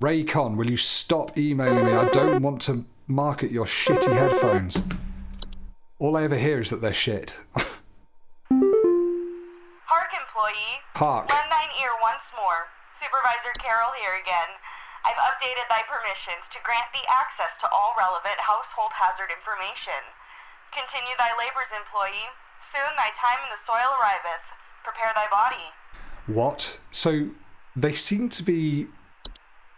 Raycon, will you stop emailing me? I don't want to market your shitty headphones. All I ever hear is that they're shit. Hark, employee. Hark. Lend thine ear once more. Supervisor Carroll here again. I've updated thy permissions to grant thee access to all relevant household hazard information. Continue thy labors, employee. Soon thy time in the soil arriveth. Prepare thy body. What? So, they seem to be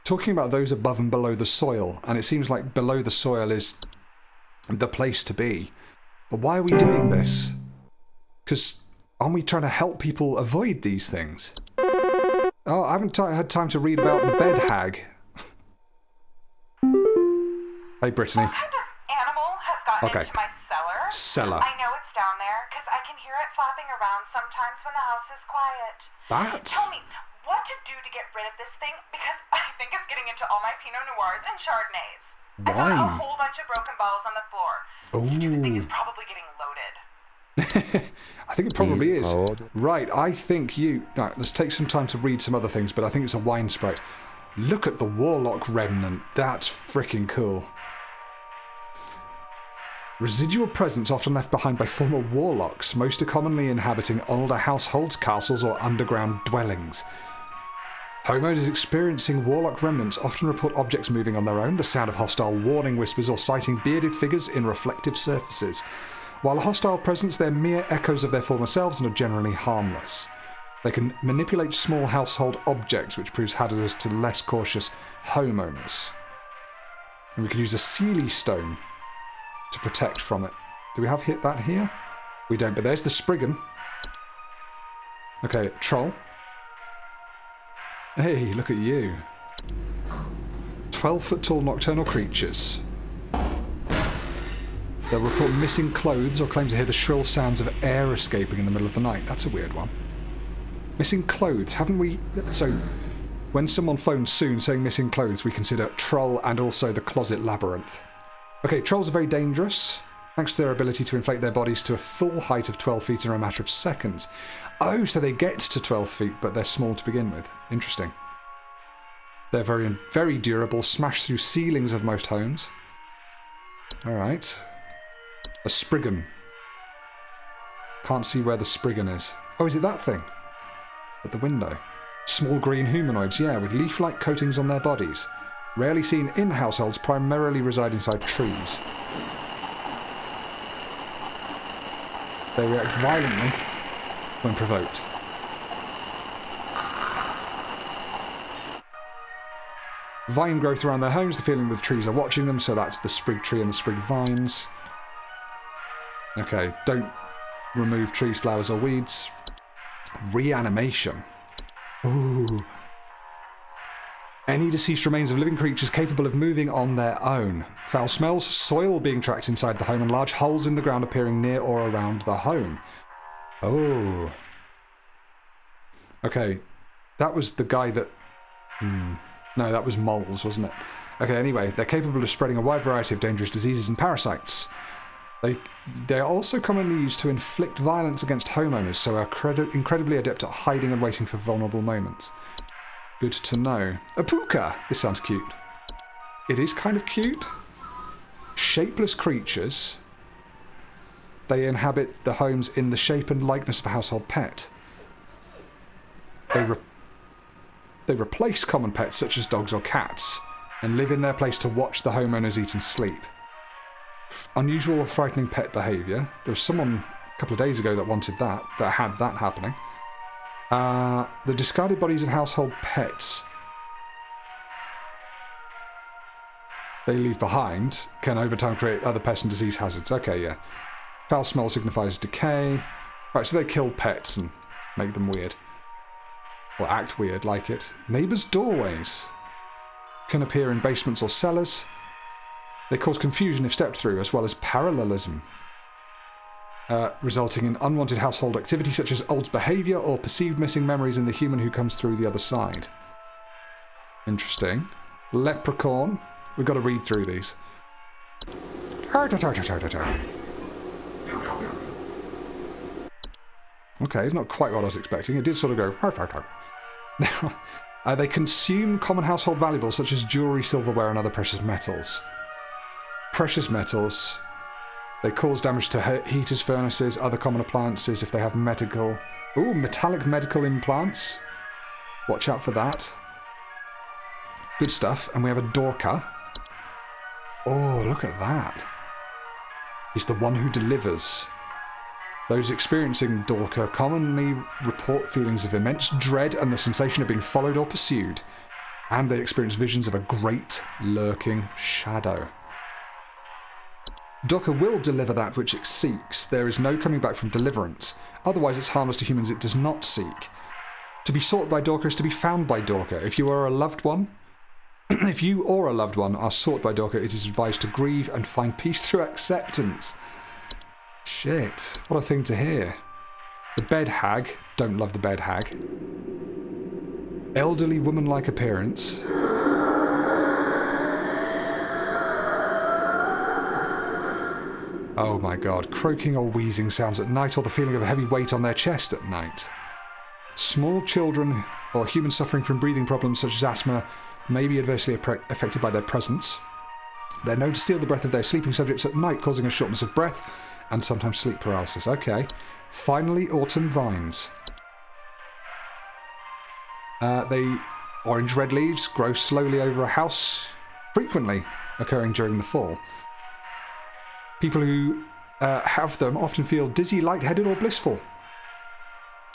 talking about those above and below the soil, and it seems like below the soil is the place to be. But why are we doing this? Because aren't we trying to help people avoid these things? Oh, I haven't had time to read about the bed hag. Hey, Brittany. What kind of animal has gotten Okay. into my cellar? Cellar. I know it's down there, because I can hear it flapping around sometimes when the house is quiet. Bat? Tell me, what to do to get rid of this thing? Because I think it's getting into all my Pinot Noirs and Chardonnays. I found a Why? whole bunch of broken bottles on the floor. Ooh. The thing is probably getting loaded. I think it probably is. Cold. Right, I think you... Right, let's take some time to read some other things, but I think it's a wine sprite. Look at the Warlock Remnant. That's freaking cool. Residual presence often left behind by former warlocks, most are commonly inhabiting older households, castles, or underground dwellings. Homeowners experiencing warlock remnants often report objects moving on their own, the sound of hostile warning whispers, or sighting bearded figures in reflective surfaces. While a hostile presence, they're mere echoes of their former selves and are generally harmless. They can manipulate small household objects, which proves hazardous to less cautious homeowners. And we can use a Sealy stone to protect from it. Do we have that here? We don't, but there's the Spriggan. Okay, troll. Hey, look at you. 12-foot-tall nocturnal creatures. They'll report missing clothes or claim to hear the shrill sounds of air escaping in the middle of the night. That's a weird one. Missing clothes, haven't we... So, when someone phones soon saying missing clothes, we consider troll and also the closet labyrinth. Okay, trolls are very dangerous, thanks to their ability to inflate their bodies to a full height of 12 feet in a matter of seconds. Oh, so they get to 12 feet, but they're small to begin with. Interesting. They're very, very durable, smash through ceilings of most homes. Alright. A Spriggan. Can't see where the Spriggan is. Oh, is it that thing? At the window. Small green humanoids, yeah, with leaf-like coatings on their bodies. Rarely seen in households, primarily reside inside trees. They react violently when provoked. Vine growth around their homes, the feeling that the trees are watching them, so that's the sprig tree and the sprig vines. Okay, don't remove trees, flowers, or weeds. Reanimation. Ooh. Any deceased remains of living creatures capable of moving on their own. Foul smells, soil being tracked inside the home, and large holes in the ground appearing near or around the home. Oh. Okay, that was the guy that... No, that was moles, wasn't it? Okay, anyway, they're capable of spreading a wide variety of dangerous diseases and parasites. They are also commonly used to inflict violence against homeowners, so are incredibly adept at hiding and waiting for vulnerable moments. Good to know. A puka! This sounds cute. It is kind of cute. Shapeless creatures. They inhabit the homes in the shape and likeness of a household pet. They replace common pets such as dogs or cats, and live in their place to watch the homeowners eat and sleep. Unusual or frightening pet behaviour. There was someone a couple of days ago that wanted that had that happening. The discarded bodies of household pets they leave behind can over time create other pest and disease hazards. Okay, yeah. Foul smell signifies decay. Right, so they kill pets and make them weird. Or act weird like it. Neighbours' doorways can appear in basements or cellars. They cause confusion if stepped through, as well as parallelism, resulting in unwanted household activity such as old behaviour or perceived missing memories in the human who comes through the other side. Interesting. Leprechaun. We've got to read through these. Okay, not quite what I was expecting. It did sort of go... They consume common household valuables such as jewellery, silverware, and other precious metals. Precious metals. They cause damage to heaters, furnaces, other common appliances if they have medical... Ooh, metallic medical implants. Watch out for that. Good stuff. And we have a Dorker. Oh, look at that. He's the one who delivers. Those experiencing Dorker commonly report feelings of immense dread and the sensation of being followed or pursued. And they experience visions of a great lurking shadow. Dorker will deliver that which it seeks. There is no coming back from deliverance. Otherwise it's harmless to humans it does not seek. To be sought by Dorker is to be found by Dorker. If you are a loved one... If you or a loved one are sought by Dorker, it is advised to grieve and find peace through acceptance. Shit. What a thing to hear. The bed hag. Don't love the bed hag. Elderly woman-like appearance. Oh my god. Croaking or wheezing sounds at night, or the feeling of a heavy weight on their chest at night. Small children or humans suffering from breathing problems such as asthma may be adversely affected by their presence. They're known to steal the breath of their sleeping subjects at night, causing a shortness of breath and sometimes sleep paralysis. Okay. Finally, autumn vines. Orange-red leaves grow slowly over a house, frequently occurring during the fall. People who have them often feel dizzy, lightheaded, or blissful.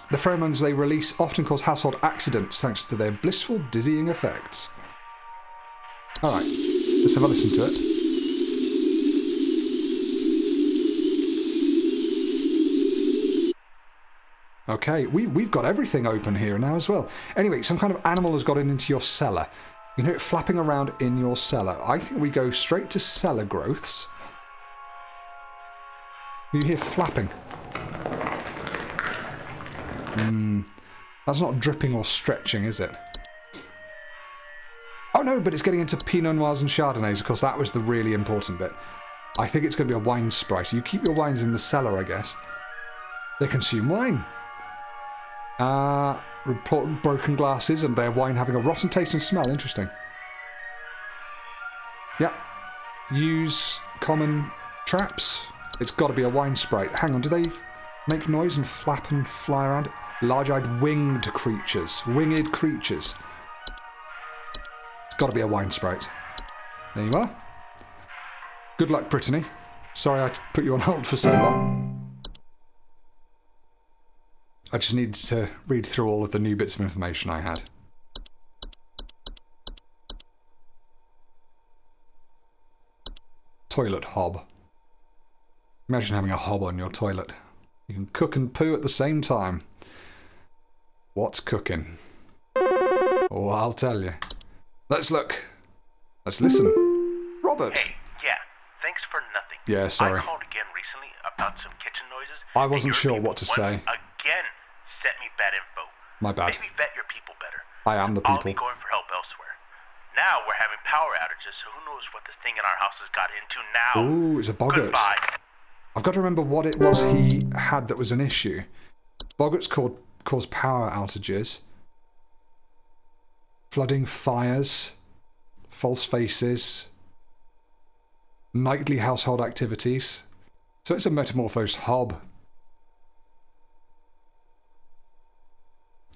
The pheromones they release often cause household accidents thanks to their blissful, dizzying effects. Alright, let's have a listen to it. Okay, we've got everything open here now as well. Anyway, some kind of animal has got into your cellar. You can hear it flapping around in your cellar. I think we go straight to cellar growths. You hear flapping. That's not dripping or stretching, is it? Oh no, but it's getting into Pinot Noirs and Chardonnays. Of course, that was the really important bit. I think it's going to be a wine sprite. You keep your wines in the cellar, I guess. They consume wine. Report broken glasses and their wine having a rotten taste and smell. Interesting. Yeah. Use common traps. It's got to be a wine sprite. Hang on, do they make noise and flap and fly around? Large-eyed winged creatures. Winged creatures. It's got to be a wine sprite. There you are. Good luck, Brittany. Sorry I put you on hold for so long. I just needed to read through all of the new bits of information I had. Toilet hob. Imagine having a hob on your toilet. You can cook and poo at the same time. What's cooking? Oh, I'll tell you. Let's look. Let's listen. Robert! Hey, yeah, thanks for nothing. Yeah, sorry. I called again recently about some kitchen noises. I wasn't sure what to say. Again, sent me bad info. My bad. Maybe vet your people better. I am the people. I'll be going for help elsewhere. Now we're having power outages, so who knows what this thing in our house has got into now. Ooh, it's a boggart. Goodbye. I've got to remember what it was he had that was an issue. Boggarts cause power outages. Flooding, fires, false faces, nightly household activities. So it's a metamorphosed hob.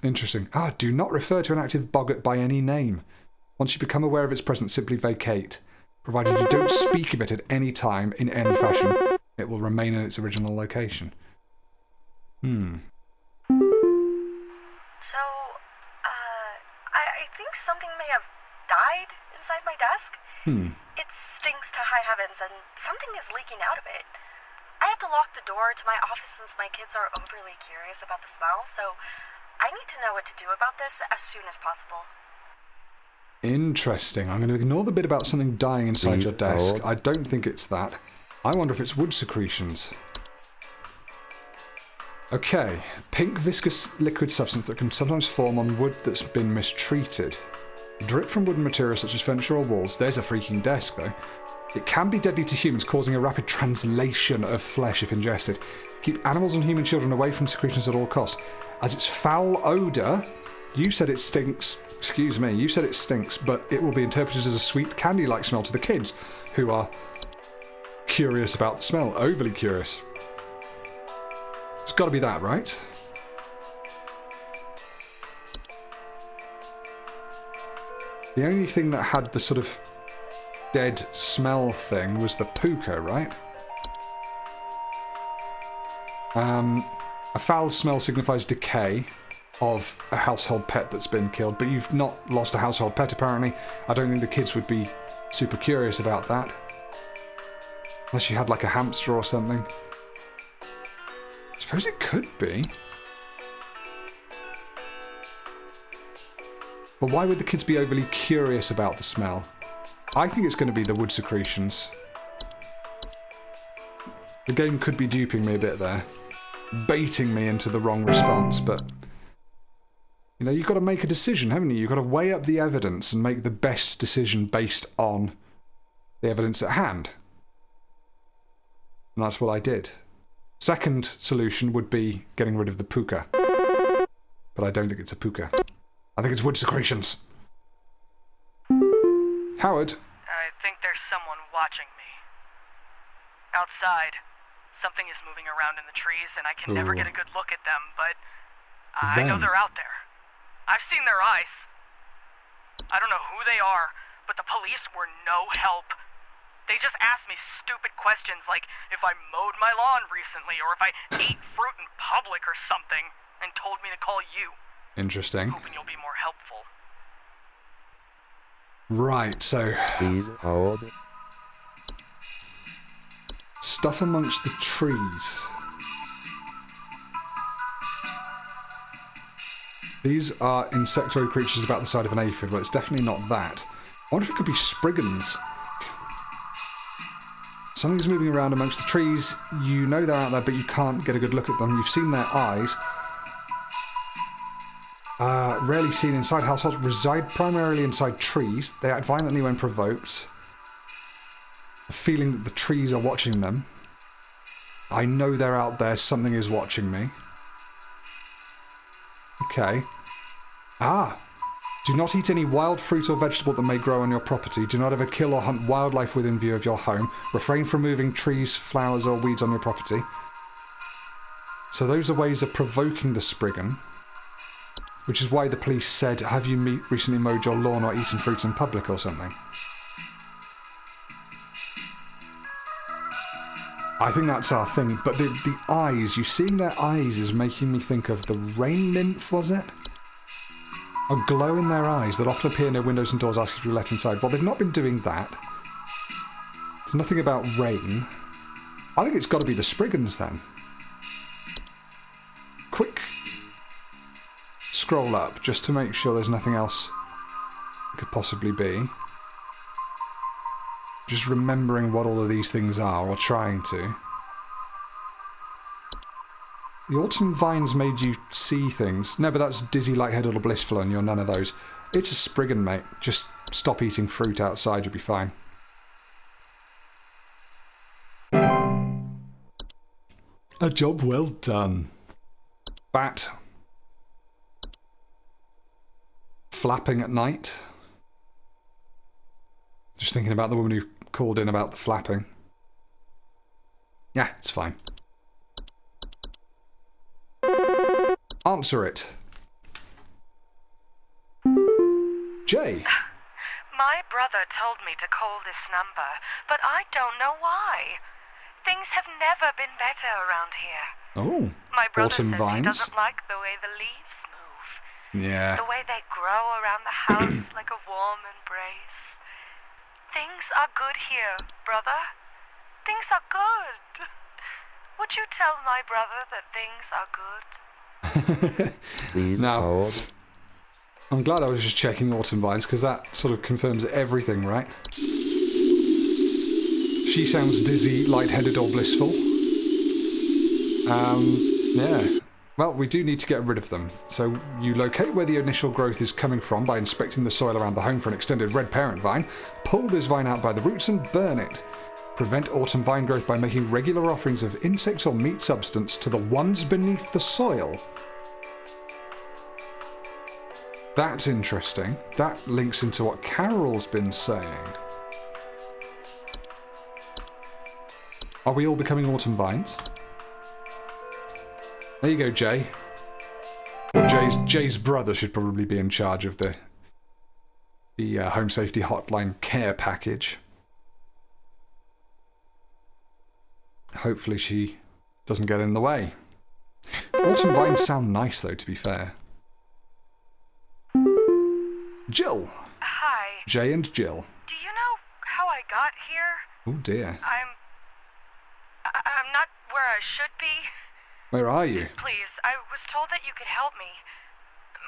Interesting. Do not refer to an active boggart by any name. Once you become aware of its presence, simply vacate. Provided you don't speak of it at any time, in any fashion, it will remain in its original location. So, I think something may have died inside my desk. It stinks to high heavens, and something is leaking out of it. I have to lock the door to my office since my kids are overly curious about the smell, so I need to know what to do about this as soon as possible. Interesting. I'm going to ignore the bit about something dying inside your desk. I don't think it's that. I wonder if it's wood secretions. Okay. Pink viscous liquid substance that can sometimes form on wood that's been mistreated. Drip from wooden materials such as furniture or walls. There's a freaking desk, though. It can be deadly to humans, causing a rapid translation of flesh if ingested. Keep animals and human children away from secretions at all costs. As its foul odour, you said it stinks. Excuse me, you said it stinks, but it will be interpreted as a sweet candy-like smell to the kids, who are curious about the smell, overly curious. It's got to be that, right? The only thing that had the sort of dead smell thing was the puka, right? A foul smell signifies decay of a household pet that's been killed, but you've not lost a household pet apparently. I don't think the kids would be super curious about that. Unless you had like a hamster or something. I suppose it could be. But why would the kids be overly curious about the smell? I think it's going to be the wood secretions. The game could be duping me a bit there. Baiting me into the wrong response, but... You know, you've got to make a decision, haven't you? You've got to weigh up the evidence and make the best decision based on the evidence at hand. And that's what I did. Second solution would be getting rid of the puka. But I don't think it's a puka. I think it's wood secretions. Howard? I think there's someone watching me. Outside, something is moving around in the trees, and I can never get a good look at them, but I know they're out there. I've seen their eyes. I don't know who they are, but the police were no help. They just asked me stupid questions like if I mowed my lawn recently or if I ate fruit in public or something, and told me to call you. Interesting. Hoping you'll be more helpful. Right, so... Please hold. Stuff amongst the trees. These are insectoid creatures about the size of an aphid. Well, it's definitely not that. I wonder if it could be spriggans. Something's moving around amongst the trees. You know they're out there, but you can't get a good look at them. You've seen their eyes. Rarely seen inside households. Reside primarily inside trees. They act violently when provoked. A feeling that the trees are watching them. I know they're out there. Something is watching me. Okay. Do not eat any wild fruit or vegetable that may grow on your property. Do not ever kill or hunt wildlife within view of your home. Refrain from moving trees, flowers, or weeds on your property. So those are ways of provoking the spriggan. Which is why the police said, have you recently mowed your lawn or eaten fruit in public or something? I think that's our thing. But the eyes, you seeing their eyes is making me think of the rain nymph, was it? A glow in their eyes that often appear near windows and doors asking to be let inside. Well, they've not been doing that. There's nothing about rain. I think it's got to be the spriggans then. Quick scroll up just to make sure there's nothing else it could possibly be. Just remembering what all of these things are, or trying to. The autumn vines made you see things. No, but that's dizzy, lightheaded, or blissful, and you're none of those. It's a spriggan, mate. Just stop eating fruit outside, you'll be fine. A job well done. Bat. Flapping at night. Just thinking about the woman who called in about the flapping. Yeah, it's fine. Answer it. Jay. My brother told me to call this number, but I don't know why. Things have never been better around here. Oh, My brother autumn says vines. he doesn't like the way the leaves move. Yeah. The way they grow around the house like a warm embrace. Things are good here, brother. Things are good. Would you tell my brother that things are good? Please Now, hold. I'm glad I was just checking autumn vines, because that sort of confirms everything, right? She sounds dizzy, lightheaded, or blissful. Yeah. Well, we do need to get rid of them. So you locate where the initial growth is coming from by inspecting the soil around the home for an extended red parent vine. Pull this vine out by the roots and burn it. Prevent autumn vine growth by making regular offerings of insects or meat substance to the ones beneath the soil. That's interesting. That links into what Carol's been saying. Are we all becoming autumn vines? There you go, Jay. Or Jay's brother should probably be in charge of the Home Safety Hotline care package. Hopefully she doesn't get in the way. Autumn vines sound nice, though, to be fair. Jill. Hi. Jay and Jill. Do you know how I got here? Oh dear. I'm not where I should be. Where are you? Please, I was told that you could help me.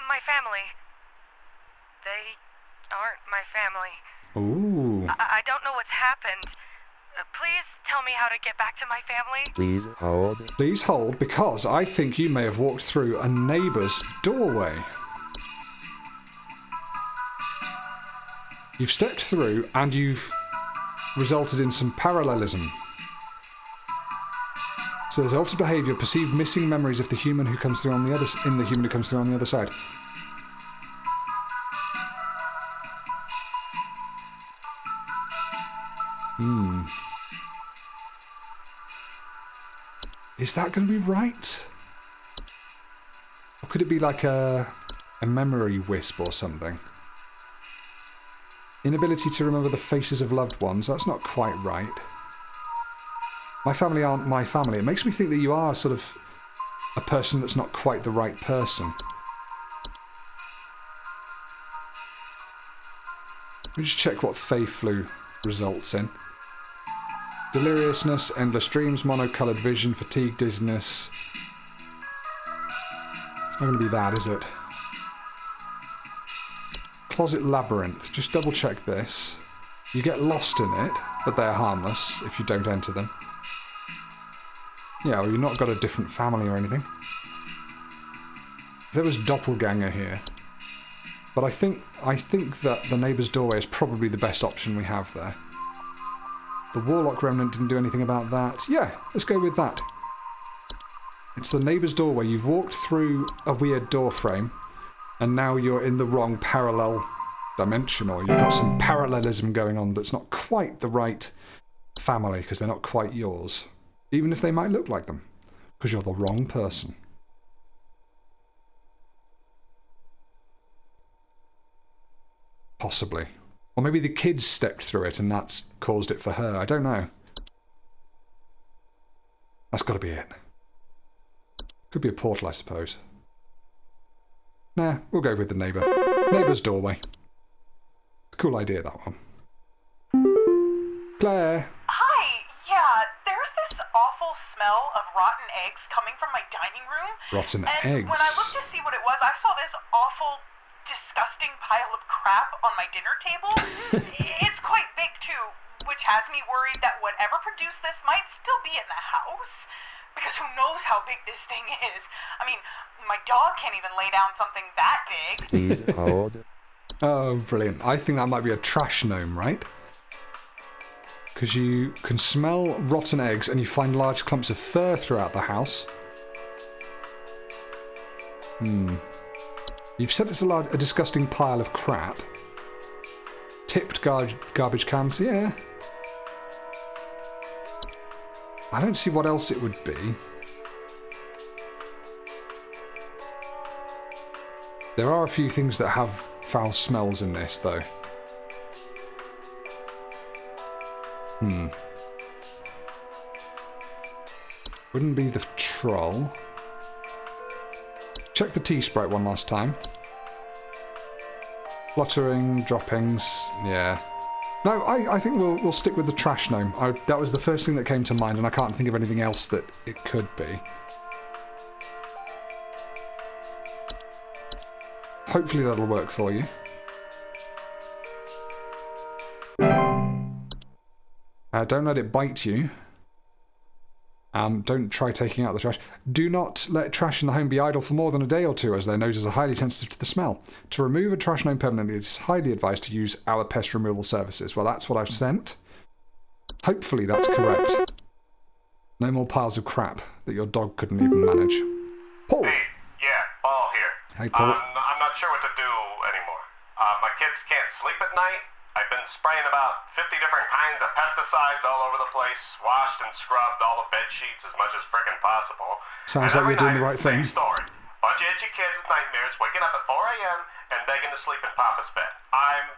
My family. They aren't my family. Ooh. I don't know what's happened. Please tell me how to get back to my family. Please hold. Please hold, because I think you may have walked through a neighbour's doorway. You've stepped through and you've resulted in some parallelism. So there's altered behaviour, perceived missing memories of the human who comes through on the other side. Is that going to be right? Or could it be like a memory wisp or something? Inability to remember the faces of loved ones. That's not quite right. My family aren't my family. It makes me think that you are sort of a person that's not quite the right person. Let me just check what Fey Flu results in. Deliriousness, endless dreams, monocoloured vision, fatigue, dizziness. It's not going to be that, is it? Closet labyrinth. Just double check this. You get lost in it, but they're harmless if you don't enter them. Yeah, well, you've not got a different family or anything. There was doppelganger here. But I think that the neighbour's doorway is probably the best option we have there. The Warlock Remnant didn't do anything about that. Yeah, let's go with that. It's the neighbour's doorway. You've walked through a weird door frame, and now you're in the wrong parallel dimension, or you've got some parallelism going on that's not quite the right family, because they're not quite yours. Even if they might look like them, because you're the wrong person. Possibly. Or maybe the kids stepped through it and that's caused it for her. I don't know. That's got to be it. Could be a portal, I suppose. Nah, we'll go with the neighbour. Neighbour's doorway. Cool idea, that one. Claire. Hi, yeah, there's this awful smell of rotten eggs coming from my dining room. Rotten and eggs. When I looked to see what it was, I saw this awful, disgusting pile of crap on my dinner table. It's quite big, too, which has me worried that whatever produced this might still be in the house. Because who knows how big this thing is. I mean, my dog can't even lay down something that big. Please hold. Oh, brilliant. I think that might be a trash gnome, right? Because you can smell rotten eggs and you find large clumps of fur throughout the house. You've said it's a disgusting pile of crap. Tipped garbage cans, yeah. I don't see what else it would be. There are a few things that have foul smells in this, though. Wouldn't be the troll. Check the T-Sprite one last time. Fluttering, droppings, yeah. No, I think we'll stick with the trash gnome. That was the first thing that came to mind, and I can't think of anything else that it could be. Hopefully that'll work for you. Don't let it bite you. Don't try taking out the trash. Do not let trash in the home be idle for more than a day or two, as their noses are highly sensitive to the smell. To remove a trash gnome permanently, it is highly advised to use our pest removal services. Well, that's what I've sent. Hopefully that's correct. No more piles of crap that your dog couldn't even manage. Paul! Hey, yeah, Paul here. Hey, Paul. I'm not sure what to do. kids can't sleep at night. I've been spraying about 50 different kinds of pesticides all over the place, washed and scrubbed all the bed sheets as much as frickin' possible. Sounds And like every you're doing the night right it's the same thing. story. Bunch of itchy kids with nightmares waking up at 4 a.m. and begging to sleep in Papa's bed. I'm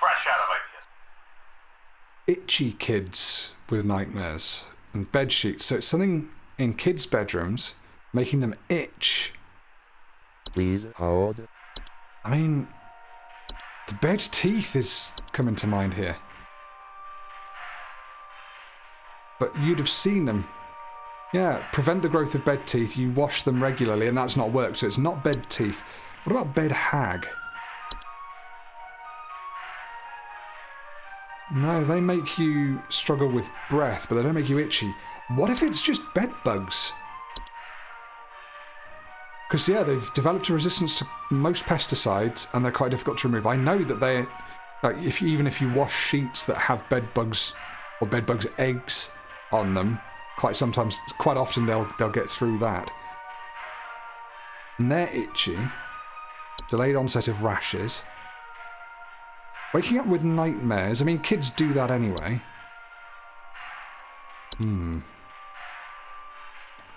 fresh out of ideas. Itchy kids with nightmares and bed sheets. So it's something in kids' bedrooms making them itch. Please hold. I mean, the bed teeth is coming to mind here. But you'd have seen them. Yeah, prevent the growth of bed teeth. You wash them regularly, and that's not worked, so it's not bed teeth. What about bed hag? No, they make you struggle with breath, but they don't make you itchy. What if it's just bed bugs? Because, yeah, they've developed a resistance to most pesticides, and they're quite difficult to remove. I know that they, like, even if you wash sheets that have bed bugs or bed bugs eggs on them, quite often they'll get through that. And they're itchy. Delayed onset of rashes. Waking up with nightmares. I mean, kids do that anyway. I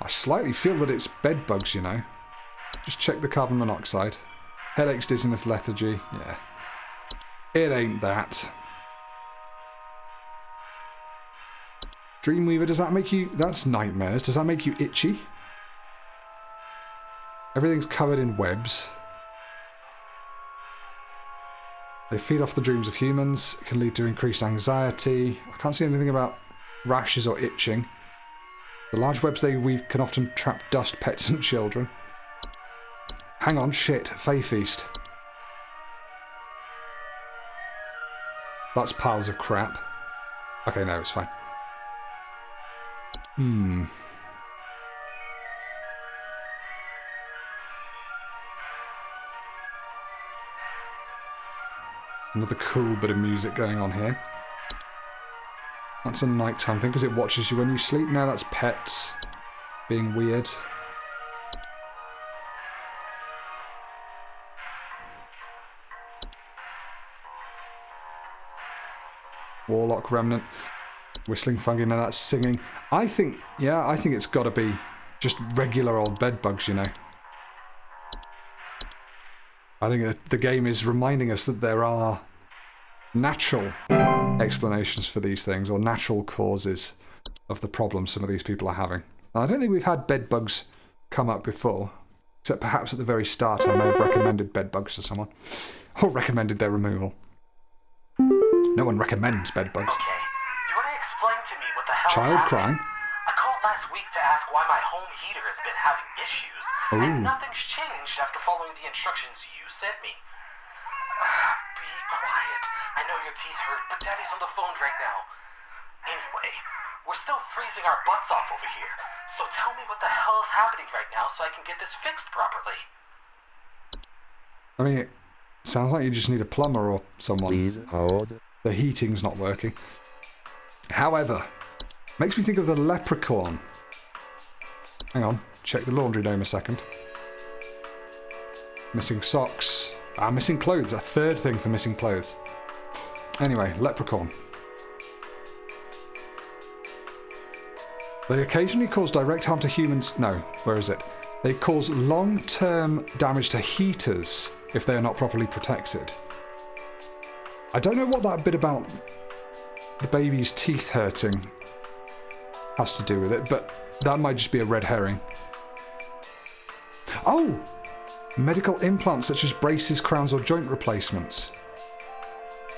slightly feel that it's bed bugs, you know. Just check the carbon monoxide. Headaches, dizziness, lethargy. Yeah. It ain't that. Dreamweaver, does that make you... That's nightmares. Does that make you itchy? Everything's covered in webs. They feed off the dreams of humans. It can lead to increased anxiety. I can't see anything about rashes or itching. The large webs they weave can often trap dust, pets and children. Hang on, shit. Fey Feast. That's piles of crap. Okay, no, it's fine. Another cool bit of music going on here. That's a nighttime thing because it watches you when you sleep. Now that's pets being weird. Warlock Remnant. Whistling fungi, now that's singing. I think it's got to be just regular old bed bugs, you know. I think that the game is reminding us that there are natural explanations for these things, or natural causes of the problems some of these people are having. Now, I don't think we've had bed bugs come up before, except perhaps at the very start I may have recommended bed bugs to someone, or recommended their removal. No one recommends bed bugs. Okay, you want to explain to me what the hell Child happened? crying. I called last week to ask why my home heater has been having issues, and nothing's changed after following the instructions you sent me. Be quiet. I know your teeth hurt, but Daddy's on the phone right now. Anyway, we're still freezing our butts off over here, so tell me what the hell is happening right now so I can get this fixed properly. I mean, it sounds like you just need a plumber or someone. Please hold. The heating's not working. However, makes me think of the leprechaun. Hang on, check the laundry gnome a second. Missing socks. Missing clothes. A third thing for missing clothes. Anyway, leprechaun. They occasionally cause direct harm to humans. No, where is it? They cause long-term damage to heaters if they are not properly protected. I don't know what that bit about the baby's teeth hurting has to do with it, but that might just be a red herring. Oh! Medical implants such as braces, crowns, or joint replacements.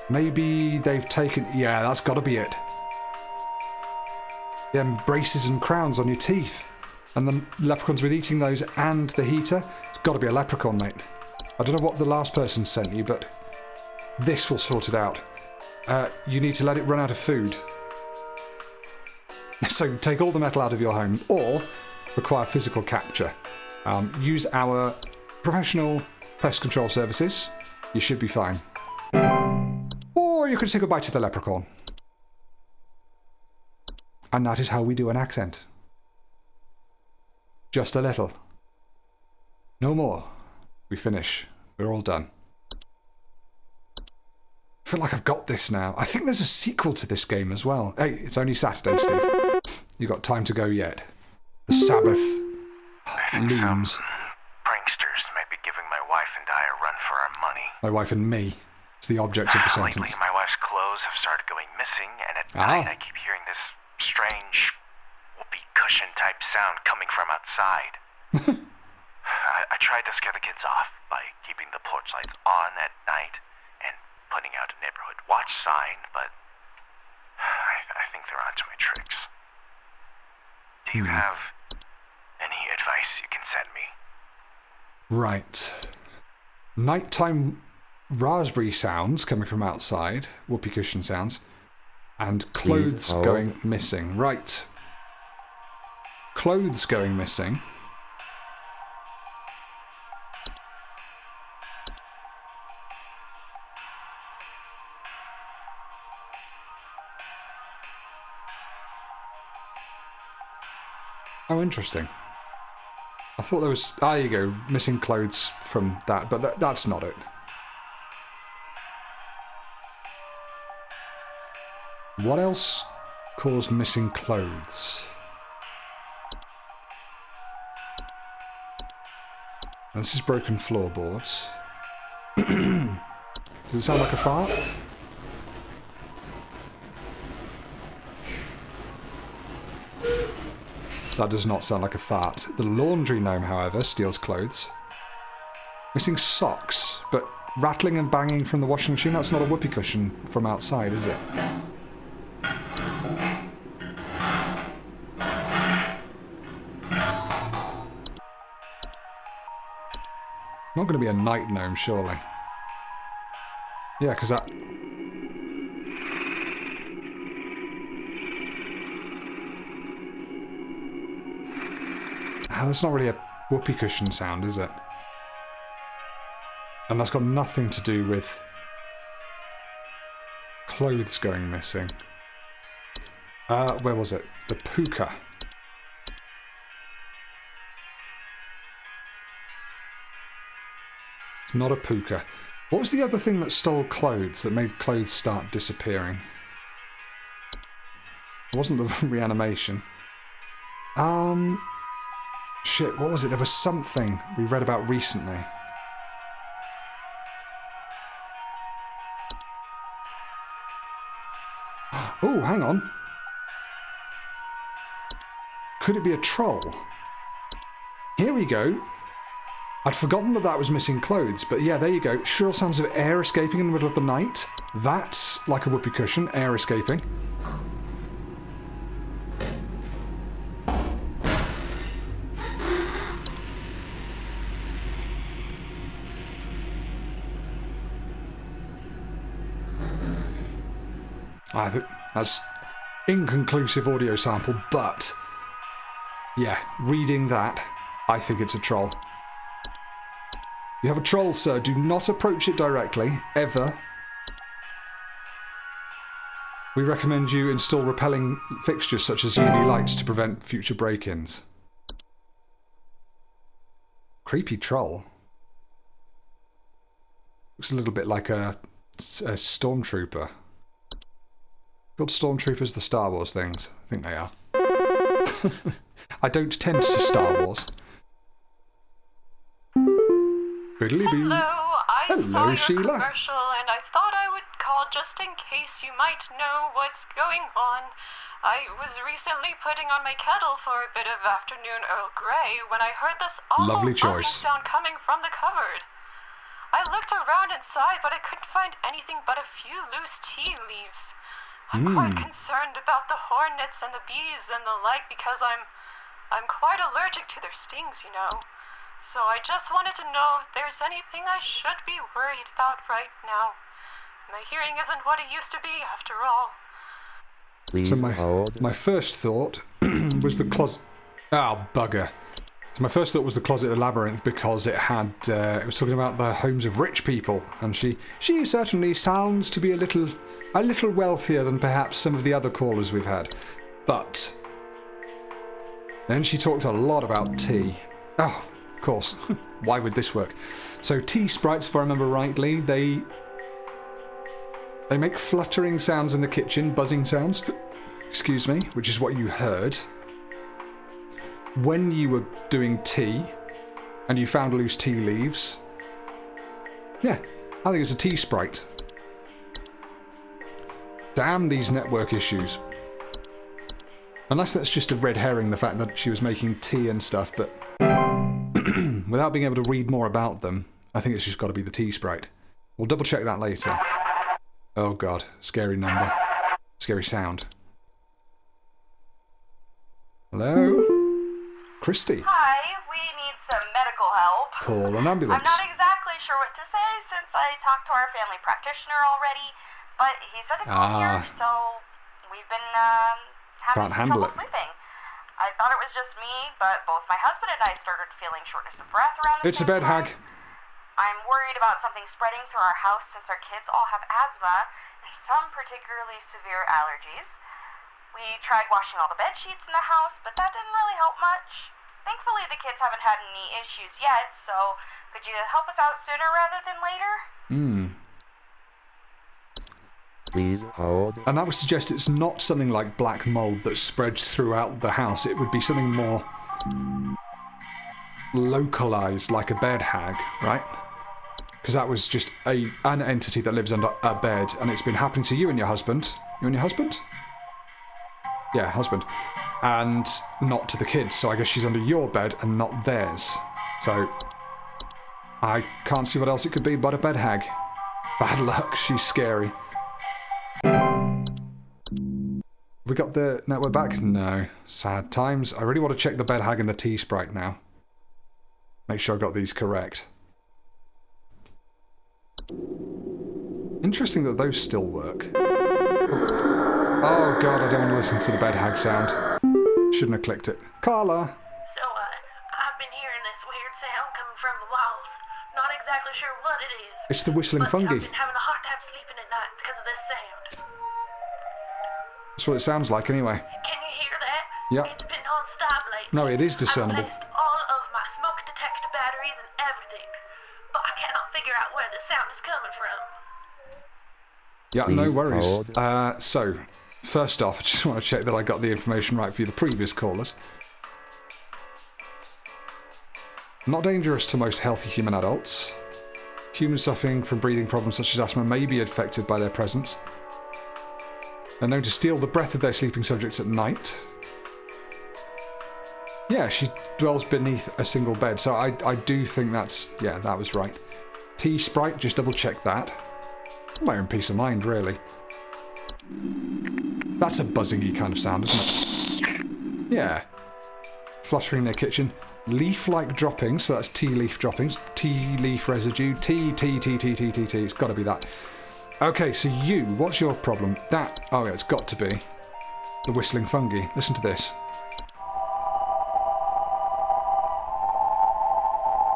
Maybe they've taken... Yeah, that's got to be it. Yeah, braces and crowns on your teeth. And the leprechaun's been eating those and the heater. It's got to be a leprechaun, mate. I don't know what the last person sent you, but this will sort it out. You need to let it run out of food. So take all the metal out of your home, or require physical capture. Use our professional pest control services. You should be fine. Or you could say goodbye to the leprechaun. And that is how we do an accent. Just a little. No more. We finish. We're all done. feel like I've got this now. I think there's a sequel to this game as well. Hey, it's only Saturday, Steve. You got time to go yet? The Sabbath looms. Pranksters might be giving my wife and I a run for our money. My wife and me. It's the object of the sentence. Lately, my wife's clothes have started going missing, and at night I keep hearing this strange whoopee cushion type sound coming from outside. I tried to scare the kids off by keeping the porch lights on at night and putting out a neighborhood watch sign, but I think they're onto my tricks. Do you have any advice you can send me? Right. Nighttime raspberry sounds coming from outside, whoopee cushion sounds, and clothes going missing. Right. Clothes going missing. Oh, interesting. I thought there was... There you go, missing clothes from that, but that's not it. What else caused missing clothes? This is broken floorboards. Does it sound like a fart? That does not sound like a fart. The laundry gnome, however, steals clothes. Missing socks, but rattling and banging from the washing machine, that's not a whoopee cushion from outside, is it? Not going to be a night gnome, surely. Yeah, because that... that's not really a whoopee cushion sound, is it? And that's got nothing to do with clothes going missing. Where was it? The puka. It's not a puka. What was the other thing that stole clothes, that made clothes start disappearing? It wasn't the reanimation. Shit, what was it? There was something we read about recently. Oh, hang on. Could it be a troll? Here we go. I'd forgotten that was missing clothes, but yeah, there you go. Shrill sounds of air escaping in the middle of the night. That's like a whoopee cushion, air escaping. I think that's inconclusive audio sample, but yeah, reading that, I think it's a troll. You have a troll, sir. Do not approach it directly, ever. We recommend you install repelling fixtures such as UV lights to prevent future break-ins. Creepy troll. Looks a little bit like a stormtrooper. Called Stormtroopers the Star Wars things. I think they are. I don't tend to Star Wars. Hello, I saw your Sheila. commercial and I thought I would call just in case you might know what's going on. I was recently putting on my kettle for a bit of afternoon Earl Grey when I heard this awful Lovely buzzing choice. sound coming from the cupboard. I looked around inside, but I couldn't find anything but a few loose tea leaves. I'm quite concerned about the hornets and the bees and the like because I'm quite allergic to their stings, you know. So I just wanted to know if there's anything I should be worried about right now. My hearing isn't what it used to be, after all. Please So hold. my first thought was the closet. Oh, bugger. So my first thought was the closet of Labyrinth because it had it was talking about the homes of rich people, and she certainly sounds to be a little wealthier than perhaps some of the other callers we've had. But then she talked a lot about tea. Oh, of course. Why would this work? So tea sprites, if I remember rightly, they They make fluttering sounds in the kitchen, buzzing sounds, excuse me, which is what you heard when you were doing tea and you found loose tea leaves. Yeah, I think it's a tea sprite. Damn these network issues. Unless that's just a red herring, the fact that she was making tea and stuff, but without being able to read more about them, I think it's just got to be the tea sprite. We'll double check that later. Oh god, scary number. Scary sound. Hello? Christy. Hi, we need some medical help. Call an ambulance. I'm not exactly sure what to say since I talked to our family practitioner already, but he said to come here, so we've been having trouble sleeping. I thought it was just me, but both my husband and I started feeling shortness of breath around the It's a bed hag. I'm worried about something spreading through our house since our kids all have asthma and some particularly severe allergies. We tried washing all the bed sheets in the house, but that didn't really help much. Thankfully, the kids haven't had any issues yet, so could you help us out sooner rather than later? Please hold. And that would suggest it's not something like black mold that spreads throughout the house. It would be something more localized, like a bed hag, right? Because that was just an entity that lives under a bed, and it's been happening to you and your husband. You and your husband? Yeah, husband. And not to the kids, so I guess she's under your bed and not theirs. So I can't see what else it could be but a bed hag. Bad luck, she's scary. We got the network back? No. Sad times. I really want to check the bed hag and the tea sprite now. Make sure I got these correct. Interesting that those still work. Oh god, I don't want to listen to the bed hag sound. Shouldn't have clicked it. Carla! So, I've been hearing this weird sound coming from the walls. Not exactly sure what it is. It's the whistling fungi. I've been having a hard time sleeping at night because of this sound. That's what it sounds like anyway. Can you hear that? Yep. It's been non-stop lately. No, it is discernible. I've placed all of my smoke detector batteries and everything, but I cannot figure out where the sound is coming from. Yeah, Please no worries. hold. So, first off, I just want to check that I got the information right for you, the previous callers. Not dangerous to most healthy human adults. Humans suffering from breathing problems such as asthma may be affected by their presence. They're known to steal the breath of their sleeping subjects at night. Yeah, she dwells beneath a single bed, so I do think that's... yeah, that was right. Tea Sprite, just double check that. My own peace of mind, really. That's a buzzing-y kind of sound, isn't it? Yeah. Fluttering in their kitchen. Leaf-like droppings, so that's tea leaf droppings. Tea leaf residue. Tea. It's got to be that. Okay, so you, what's your problem? That, oh yeah, it's got to be the whistling fungi. Listen to this.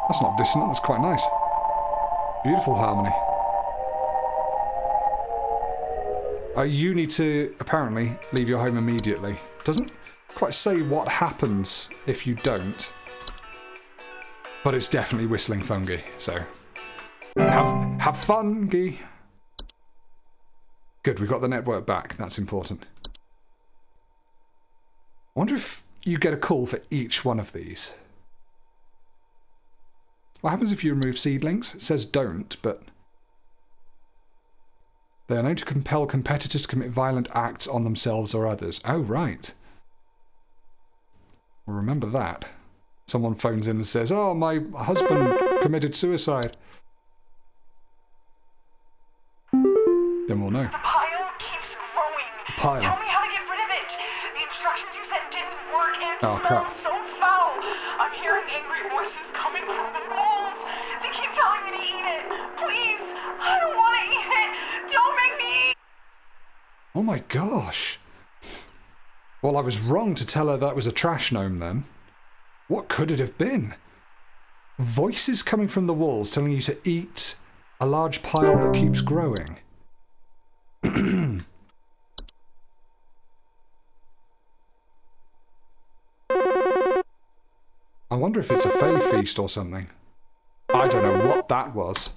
That's not dissonant, that's quite nice. Beautiful harmony. You need to, apparently, leave your home immediately. Doesn't quite say what happens if you don't. But it's definitely whistling fungi, so... Have fungi! Good, we got the network back. That's important. I wonder if you get a call for each one of these. What happens if you remove seedlings? It says don't, but... They are known to compel competitors to commit violent acts on themselves or others. Oh, right. Well, remember that. Someone phones in and says, oh, my husband committed suicide. Then we'll know. The pile keeps growing. Pile. Tell me how to get rid of it. The instructions you sent didn't work and Oh, crap. smells so foul. I'm hearing angry voices coming from the walls. They keep telling me to eat it. Please, I don't want to eat it. Don't make me eat. Oh my gosh. Well, I was wrong to tell her that was a trash gnome then. What could it have been? Voices coming from the walls telling you to eat a large pile that keeps growing. I wonder if it's a fey feast or something. I don't know what that was.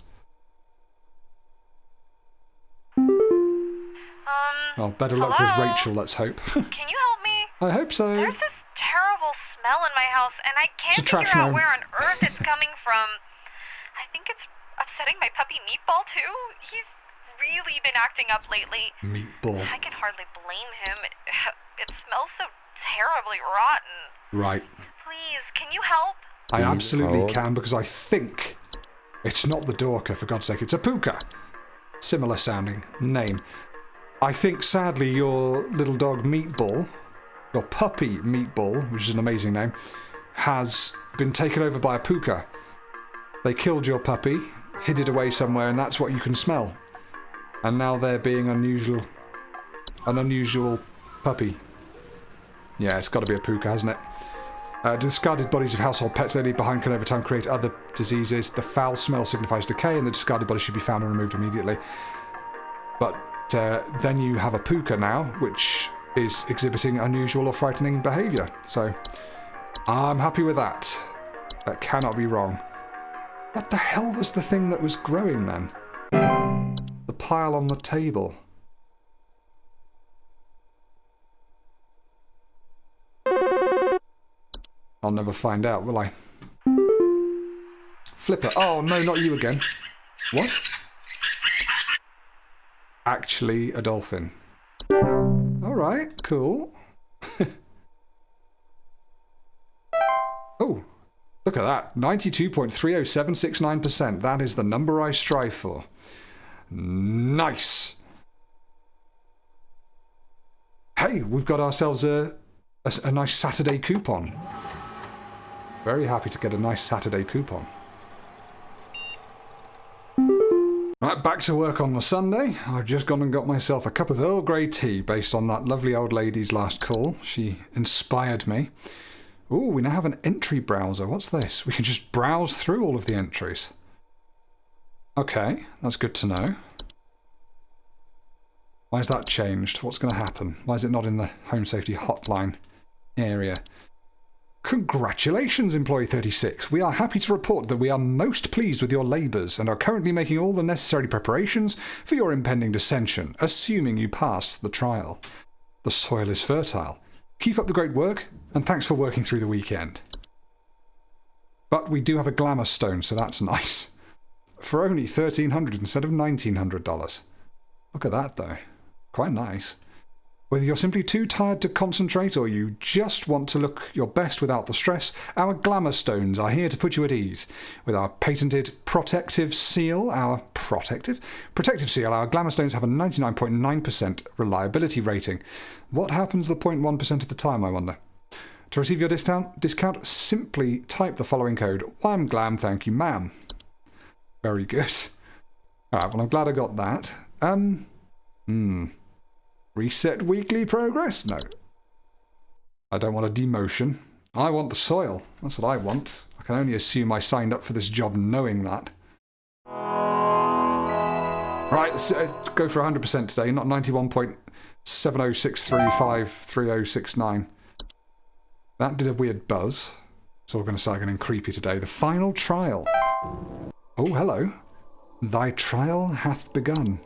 Well, better luck with Hello? Rachel, let's hope. Can you help me? I hope so. There's this terrible smell in my house, and I can't It's a trash figure out gnome. where on earth it's coming from. I think it's upsetting my puppy Meatball, too. He's really been acting up lately. Meatball. I can hardly blame him. It smells so terribly rotten. Right. Please, can you help? I Please absolutely hold. can, because I think it's not the Dorker, for God's sake. It's a Puka. Similar sounding name. I think, sadly, your little dog Meatball, your puppy Meatball, which is an amazing name, has been taken over by a Puka. They killed your puppy, hid it away somewhere, and that's what you can smell. And now they're being an unusual puppy. Yeah, it's got to be a Puka, hasn't it? Discarded bodies of household pets they leave behind can over time create other diseases. The foul smell signifies decay, and the discarded body should be found and removed immediately. But then you have a Puka now, which is exhibiting unusual or frightening behaviour. So I'm happy with that. That cannot be wrong. What the hell was the thing that was growing then? The pile on the table. I'll never find out, will I? Flipper. Oh, no, not you again. What? Actually, a dolphin. Alright, cool. Oh, look at that. 92.30769%. That is the number I strive for. Nice. Hey, we've got ourselves a nice Saturday coupon. Very happy to get a nice Saturday coupon. Right, back to work on the Sunday. I've just gone and got myself a cup of Earl Grey tea based on that lovely old lady's last call. She inspired me. Ooh, we now have an entry browser. What's this? We can just browse through all of the entries. Okay, that's good to know. Why has that changed? What's going to happen? Why is it not in the Home Safety Hotline area? Congratulations, Employee 36. We are happy to report that we are most pleased with your labours and are currently making all the necessary preparations for your impending descension, assuming you pass the trial. The soil is fertile. Keep up the great work, and thanks for working through the weekend. But we do have a glamour stone, so that's nice. For only $1,300 instead of $1,900. Look at that, though. Quite nice. Whether you're simply too tired to concentrate or you just want to look your best without the stress, our glamour stones are here to put you at ease. With our patented protective seal, our glamour stones have a 99.9% reliability rating. What happens the 0.1% of the time, I wonder? To receive your discount, simply type the following code. I'm glam, thank you, ma'am. Very good. Alright, well, I'm glad I got that. Reset weekly progress? No. I don't want a demotion. I want the soil. That's what I want. I can only assume I signed up for this job knowing that. Right, let's go for 100% today, not 91.706353069. That did a weird buzz. It's all going to start getting creepy today. The final trial. Oh, hello. Thy trial hath begun.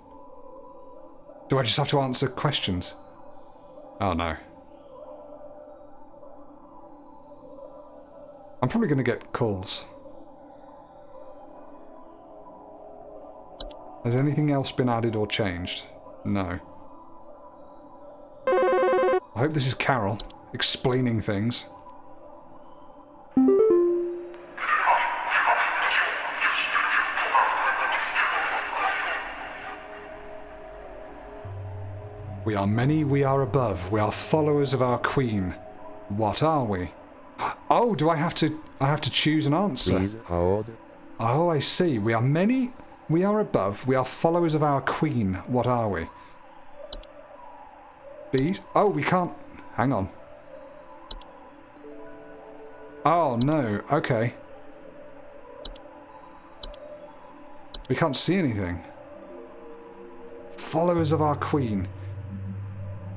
Do I just have to answer questions? Oh no. I'm probably going to get calls. Has anything else been added or changed? No. I hope this is Carol explaining things. We are many, we are above. We are followers of our queen. What are we? Oh, do I have to choose an answer? Please hold. Oh, I see. We are many, we are above. We are followers of our queen. What are we? Bees? Oh, we can't. Hang on. Oh, no. Okay. We can't see anything. Followers of our queen.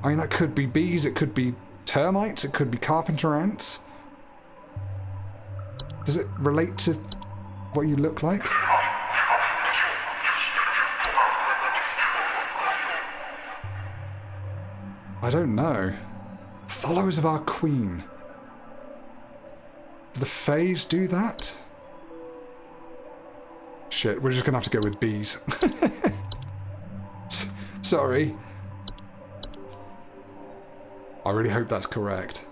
I mean, that could be bees, it could be termites, it could be carpenter ants. Does it relate to what you look like? I don't know. Followers of our queen. Do the Fays do that? Shit, we're just gonna have to go with bees. Sorry. I really hope that's correct.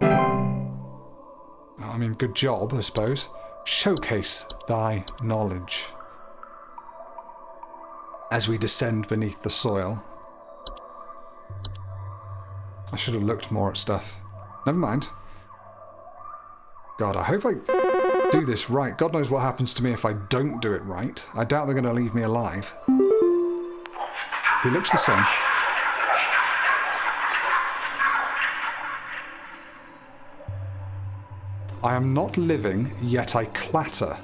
I mean, good job, I suppose. Showcase thy knowledge. As we descend beneath the soil. I should have looked more at stuff. Never mind. God, I hope I do this right. God knows what happens to me if I don't do it right. I doubt they're going to leave me alive. He looks the same. I am not living, yet I clatter.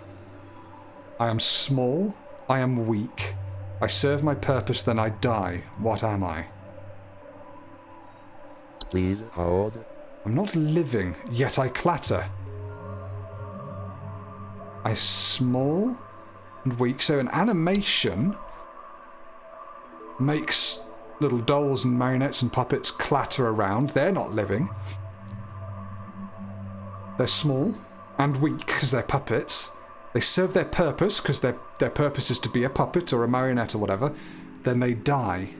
I am small, I am weak. I serve my purpose, then I die. What am I? Please hold. I'm not living, yet I clatter. I'm small and weak, so an animation makes little dolls and marionettes and puppets clatter around. They're not living. They're small and weak because they're puppets. They serve their purpose because their purpose is to be a puppet or a marionette or whatever. Then they die.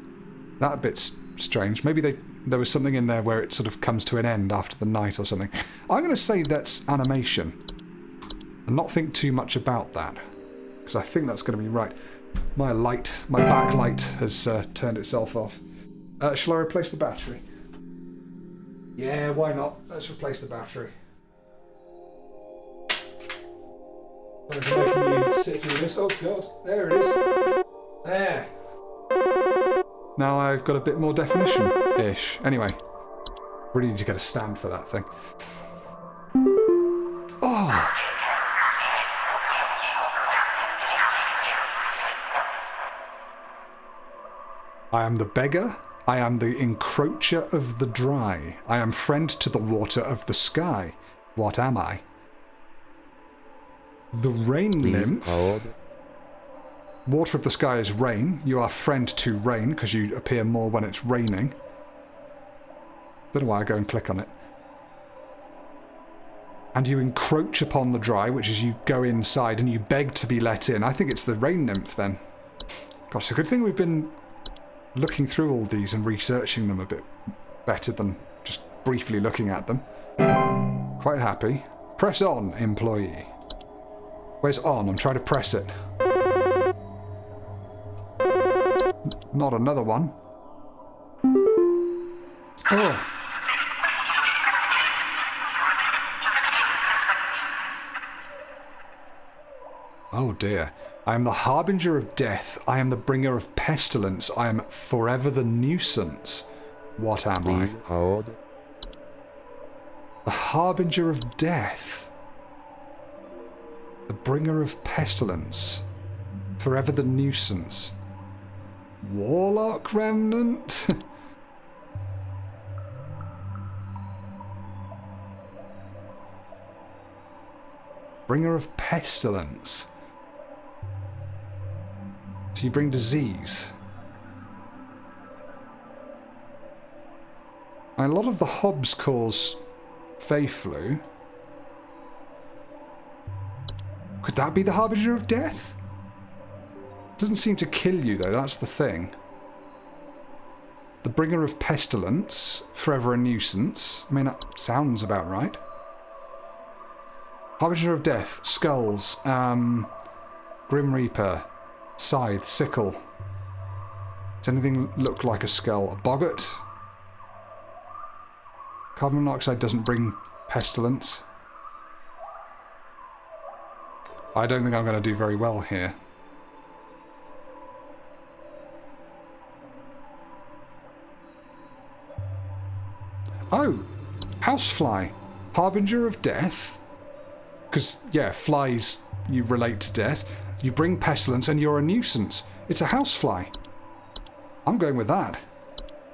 That bit's strange. Maybe there was something in there where it sort of comes to an end after the night or something. I'm going to say that's animation. And not think too much about that. Because I think that's going to be right. My backlight has turned itself off. Shall I replace the battery? Yeah, why not? Let's replace the battery. Sorry for making you sit through this. Oh god, there it is. There. Now I've got a bit more definition-ish. Anyway, really need to get a stand for that thing. Oh! I am the beggar. I am the encroacher of the dry. I am friend to the water of the sky. What am I? The rain nymph. Hold. Water of the sky is rain. You are friend to rain because you appear more when it's raining. Don't know why I go and click on it. And you encroach upon the dry, which is you go inside and you beg to be let in. I think it's the rain nymph then. Gosh, it's a good thing we've been looking through all these and researching them a bit better than just briefly looking at them. Quite happy. Press on, employee. Where's on? I'm trying to press it. Not another one. Oh. Oh dear. I am the harbinger of death. I am the bringer of pestilence. I am forever the nuisance. What am I? Please hold. The harbinger of death. The bringer of pestilence. Forever the nuisance. Warlock remnant? Bringer of pestilence. So you bring disease. And a lot of the hobs cause Fey flu. Could that be the harbinger of death? Doesn't seem to kill you though, that's the thing. The bringer of pestilence, forever a nuisance. I mean, that sounds about right. Harbinger of death, skulls, Grim Reaper, scythe, sickle. Does anything look like a skull? A boggart? Carbon monoxide doesn't bring pestilence. I don't think I'm going to do very well here. Oh! Housefly. Harbinger of death. Because, yeah, flies, you relate to death. You bring pestilence and you're a nuisance. It's a housefly. I'm going with that.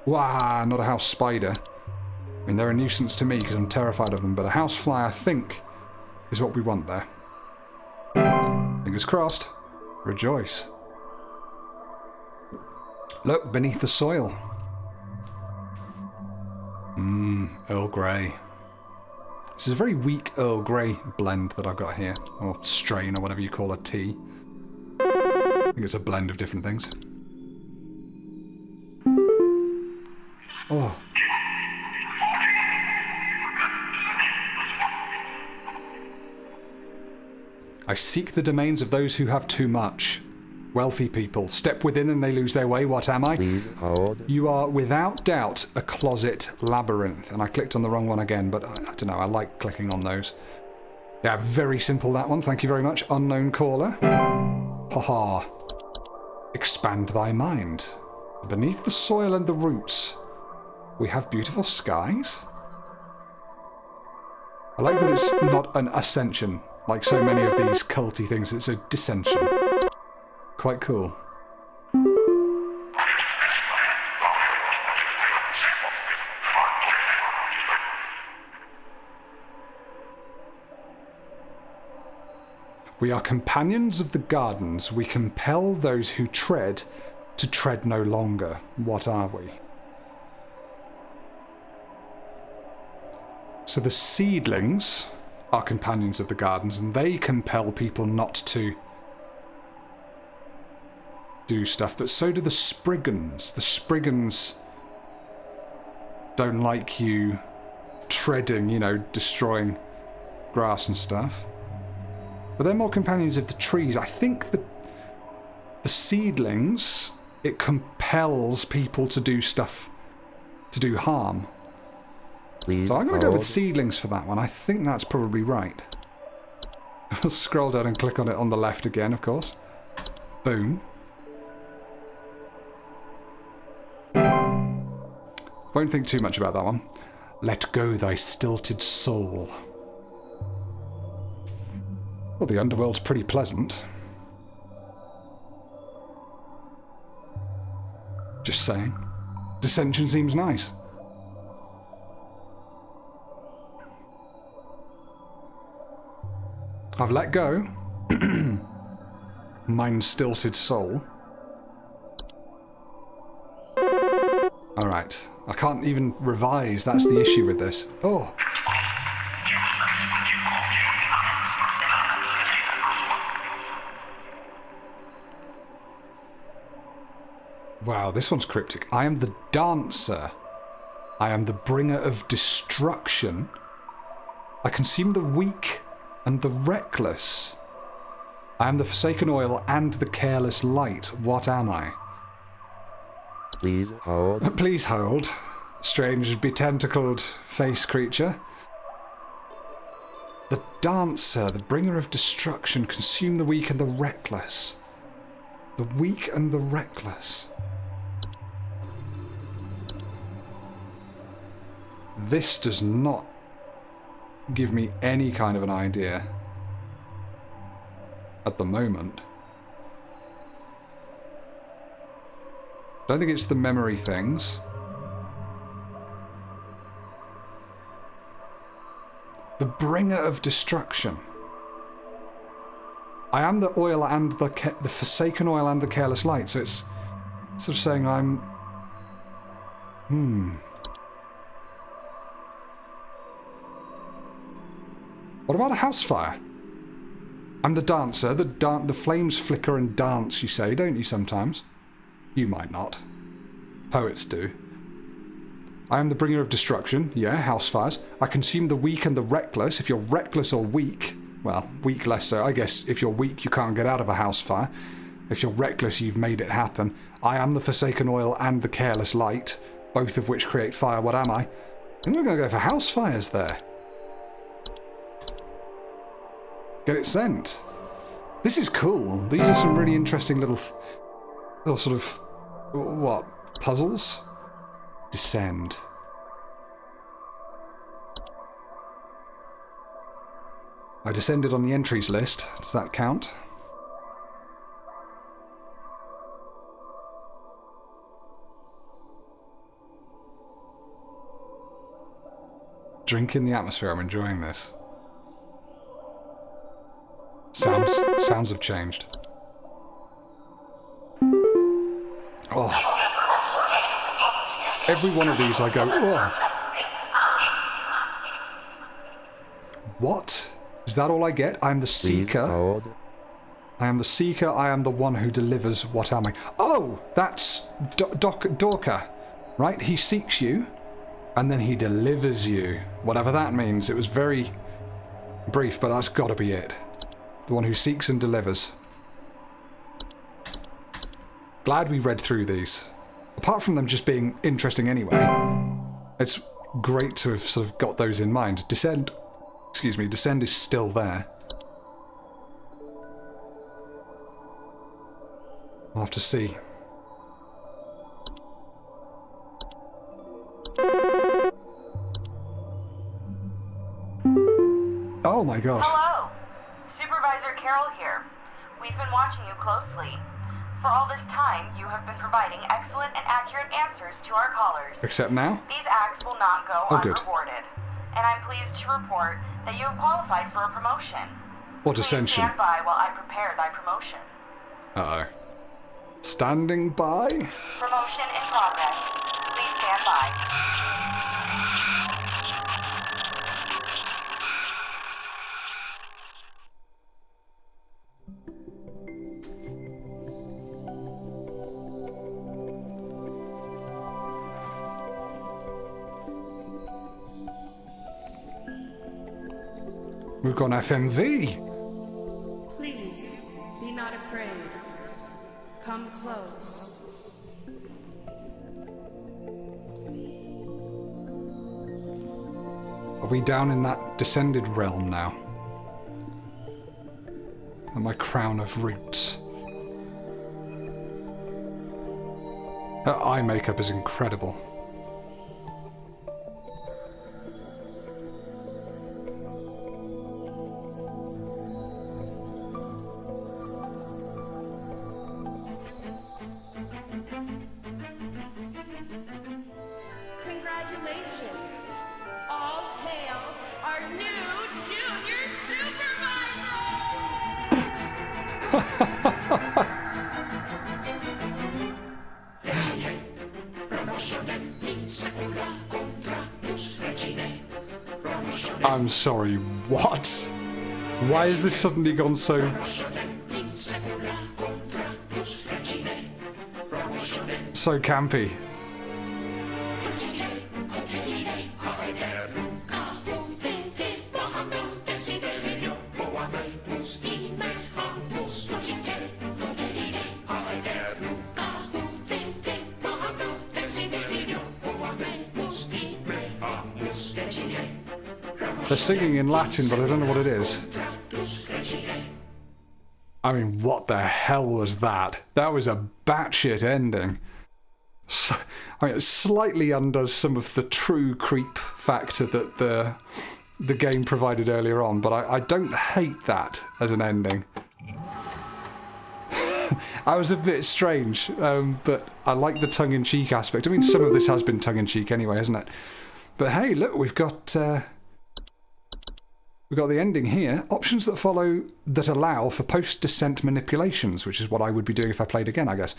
Wah, not a house spider. I mean, they're a nuisance to me because I'm terrified of them, but a housefly, I think, is what we want there. Fingers crossed. Rejoice. Look, beneath the soil. Earl Grey. This is a very weak Earl Grey blend that I've got here. Or strain, or whatever you call a tea. I think it's a blend of different things. Oh. I seek the domains of those who have too much. Wealthy people step within and they lose their way. What am I? Please hold. You are without doubt a closet labyrinth. And I clicked on the wrong one again, but I don't know, I like clicking on those. Yeah, very simple that one. Thank you very much. Unknown caller. Haha. Expand thy mind. Beneath the soil and the roots, we have beautiful skies. I like that it's not an ascension, like so many of these culty things. It's a descension. Quite cool. We are companions of the gardens. We compel those who tread to tread no longer. What are we? So the seedlings are companions of the gardens, and they compel people not to do stuff, but so do the Spriggans. The Spriggans don't like you treading, you know, destroying grass and stuff. But they're more companions of the trees. I think the seedlings, it compels people to do stuff, to do harm. Please So I'm going to go with hold. seedlings for that one. I think that's probably right. I'll scroll down and click on it on the left again, of course. Boom. Won't think too much about that one. Let go thy stilted soul. Well, the underworld's pretty pleasant. Just saying. Dissension seems nice. I've let go. Mine stilted soul. Alright. I can't even revise, that's the issue with this. Oh. Wow, this one's cryptic. I am the dancer. I am the bringer of destruction. I consume the weak and the reckless. I am the forsaken oil and the careless light. What am I? Please hold. Please hold. Strange betentacled face creature. The dancer, the bringer of destruction, consume the weak and the reckless. The weak and the reckless. This does not give me any kind of an idea at the moment. I don't think it's the memory things. The bringer of destruction. I am the oil and the forsaken oil and the careless light, so it's sort of saying I'm... What about a house fire? I'm the dancer. The flames flicker and dance, you say, don't you sometimes? You might not. Poets do. I am the bringer of destruction. Yeah, house fires. I consume the weak and the reckless. If you're reckless or weak, well, weak less so. I guess if you're weak, you can't get out of a house fire. If you're reckless, you've made it happen. I am the forsaken oil and the careless light, both of which create fire. What am I? I think we're going to go for house fires there. Get it sent. This is cool. These are some really interesting little sort of, what, puzzles? Descend. I descended on the entries list. Does that count? Drink in the atmosphere. I'm enjoying this. Sounds have changed. Oh. Every one of these I go, oh. What? Is that all I get? I'm the Please seeker. hold. I am the seeker. I am the one who delivers. What am I? Oh, that's Dorka, right? He seeks you, and then he delivers you. Whatever that means. It was very brief, but that's got to be it. The one who seeks and delivers. Glad we read through these. Apart from them just being interesting anyway, it's great to have sort of got those in mind. Descend is still there. I'll have to see. Oh my god. Hello. Supervisor Carol here. We've been watching you closely. For all this time, you have been providing excellent and accurate answers to our callers. Except now? These acts will not go Good. unrewarded. And I'm pleased to report that you have qualified for a promotion. Or Please dissension. stand by while I prepare thy promotion. Uh-oh. Standing by? Promotion in progress. Please stand by. We've got an FMV. Please, be not afraid. Come close. Are we down in that descended realm now? And my crown of roots. Her eye makeup is incredible. Congratulations. All hail our new junior supervisor. I'm sorry, what? Why has this suddenly gone so... so campy? They're singing in Latin, but I don't know what it is. I mean, what the hell was that? That was a batshit ending. So, I mean, it slightly undoes some of the true creep factor that the game provided earlier on, but I don't hate that as an ending. I was a bit strange, but I like the tongue-in-cheek aspect. I mean, some of this has been tongue-in-cheek anyway, hasn't it? But hey, look, we've got the ending here. Options that follow that allow for post-descent manipulations, which is what I would be doing if I played again, I guess.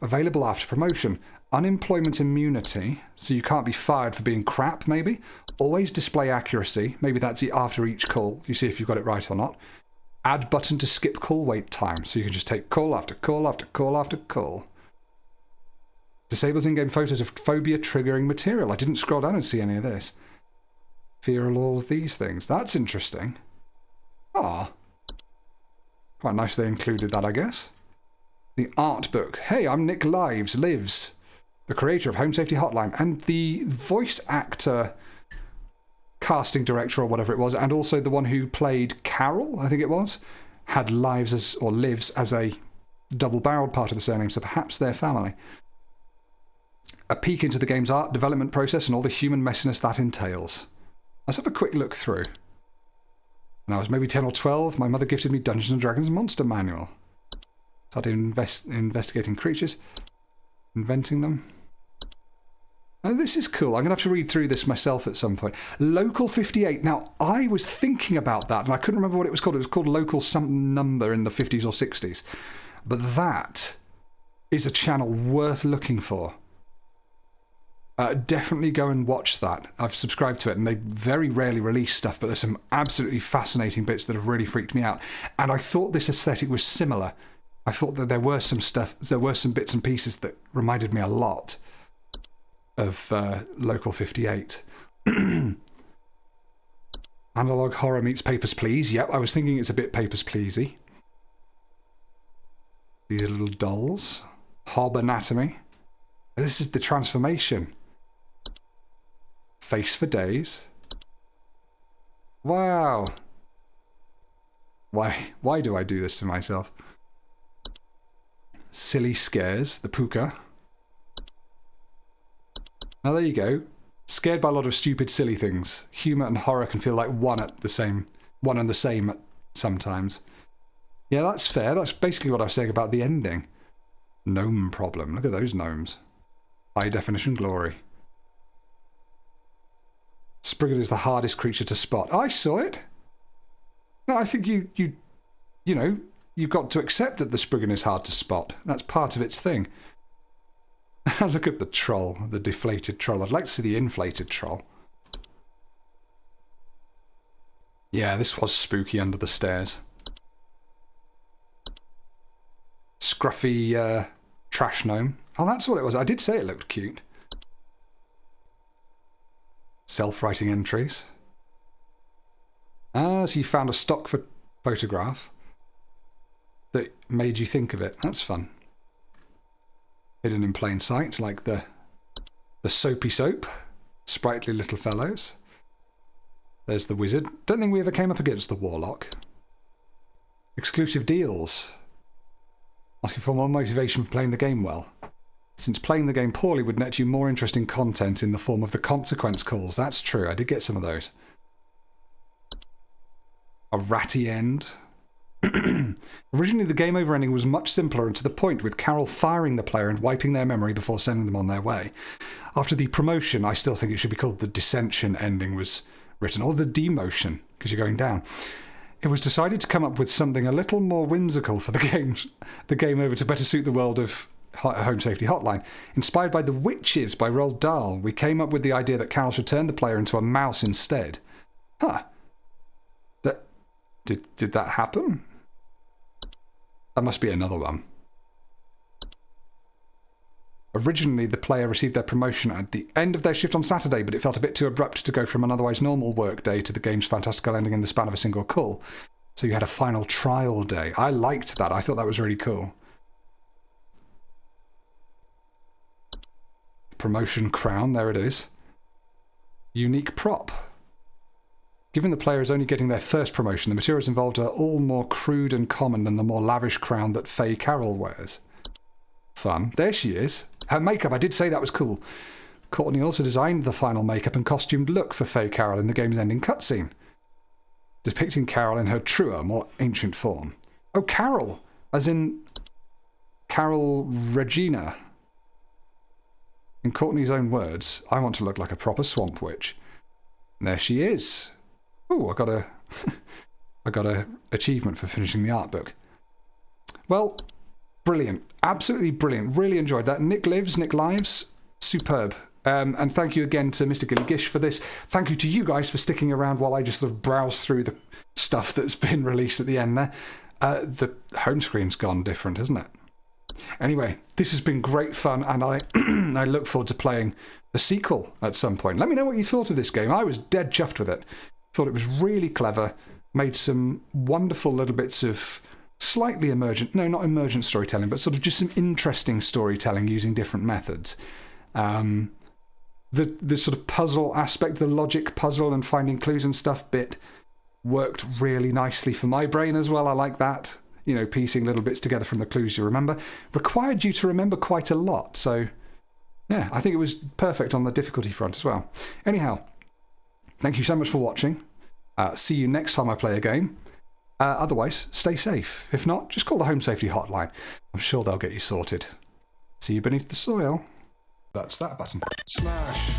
Available after promotion. Unemployment immunity, so you can't be fired for being crap, maybe. Always display accuracy. Maybe that's after each call. You see if you've got it right or not. Add button to skip call wait time, so you can just take call after call after call after call. Disables in-game photos of phobia triggering material. I didn't scroll down and see any of this. Fear all of these things. That's interesting. Ah. Quite nice they included that, I guess. The art book. Hey, I'm Nick Lives, the creator of Home Safety Hotline, and the voice actor, casting director or whatever it was, and also the one who played Carol, I think it was, had lives as, or lives as a double-barreled part of the surname, so perhaps they're family. A peek into the game's art development process and all the human messiness that entails. Let's have a quick look through. When I was maybe 10 or 12, my mother gifted me Dungeons & Dragons Monster Manual. Started investigating creatures, inventing them. Now, this is cool. I'm going to have to read through this myself at some point. Local 58. Now, I was thinking about that, and I couldn't remember what it was called. It was called Local some number in the 50s or 60s. But that is a channel worth looking for. Definitely go and watch that. I've subscribed to it, and they very rarely release stuff, but there's some absolutely fascinating bits that have really freaked me out. And I thought this aesthetic was similar. I thought that there were some bits and pieces that reminded me a lot of Local 58. Analog horror meets Papers, Please. Yep, I was thinking it's a bit Papers, Pleasey. These are little dolls. Hob Anatomy. This is the transformation. Face for Days. Wow. Why do I do this to myself? Silly Scares, the Puka. Now there you go. Scared by a lot of stupid, silly things. Humour and horror can feel like one and the same sometimes. Yeah, that's fair. That's basically what I was saying about the ending. Gnome problem. Look at those gnomes. High definition glory. Spriggan is the hardest creature to spot. I saw it. No, I think you know, you've got to accept that the Spriggan is hard to spot. That's part of its thing. Look at the troll, the deflated troll. I'd like to see the inflated troll. Yeah, this was spooky under the stairs. Scruffy trash gnome. Oh, that's what it was. I did say it looked cute. Self-writing entries. Ah, so you found a stock photograph that made you think of it. That's fun. Hidden in plain sight, like the soapy soap. Sprightly little fellows. There's the wizard. Don't think we ever came up against the warlock. Exclusive deals. Asking for more motivation for playing the game well. Since playing the game poorly would net you more interesting content in the form of the consequence calls. That's true, I did get some of those. A ratty end. Originally, the game over ending was much simpler and to the point, with Carol firing the player and wiping their memory before sending them on their way. After the promotion, I still think it should be called the Descension ending was written, or the demotion, because you're going down. It was decided to come up with something a little more whimsical for the game over to better suit the world of Home Safety Hotline. Inspired by The Witches by Roald Dahl, we came up with the idea that Carol should turn the player into a mouse instead. Huh. Did that happen? That must be another one. Originally, the player received their promotion at the end of their shift on Saturday, but it felt a bit too abrupt to go from an otherwise normal work day to the game's fantastical ending in the span of a single call. So you had a final trial day. I liked that. I thought that was really cool. Promotion crown, there it is. Unique prop. Given the player is only getting their first promotion, the materials involved are all more crude and common than the more lavish crown that Faye Carroll wears. Fun. There she is. Her makeup, I did say that was cool. Courtney also designed the final makeup and costumed look for Faye Carroll in the game's ending cutscene, depicting Carol in her truer, more ancient form. Oh, Carol! As in Carol Regina. In Courtney's own words, I want to look like a proper swamp witch. And there she is. Ooh, I got a achievement for finishing the art book. Well, brilliant. Absolutely brilliant. Really enjoyed that. Nick Lives, superb. And thank you again to Mr. Gilly Gish for this. Thank you to you guys for sticking around while I just sort of browse through the stuff that's been released at the end there. The home screen's gone different, hasn't it? Anyway, this has been great fun, and I look forward to playing the sequel at some point. Let me know what you thought of this game. I was dead chuffed with it. Thought it was really clever, made some wonderful little bits of slightly emergent, no, not emergent storytelling, but sort of just some interesting storytelling using different methods. The sort of puzzle aspect, the logic puzzle and finding clues and stuff bit worked really nicely for my brain as well. I like that. You know, piecing little bits together from the clues you remember. Required you to remember quite a lot, so yeah, I think it was perfect on the difficulty front as well. Anyhow, thank you so much for watching. See you next time I play a game. Otherwise, stay safe. If not, just call the Home Safety Hotline. I'm sure they'll get you sorted. See you beneath the soil. That's that button. Smash.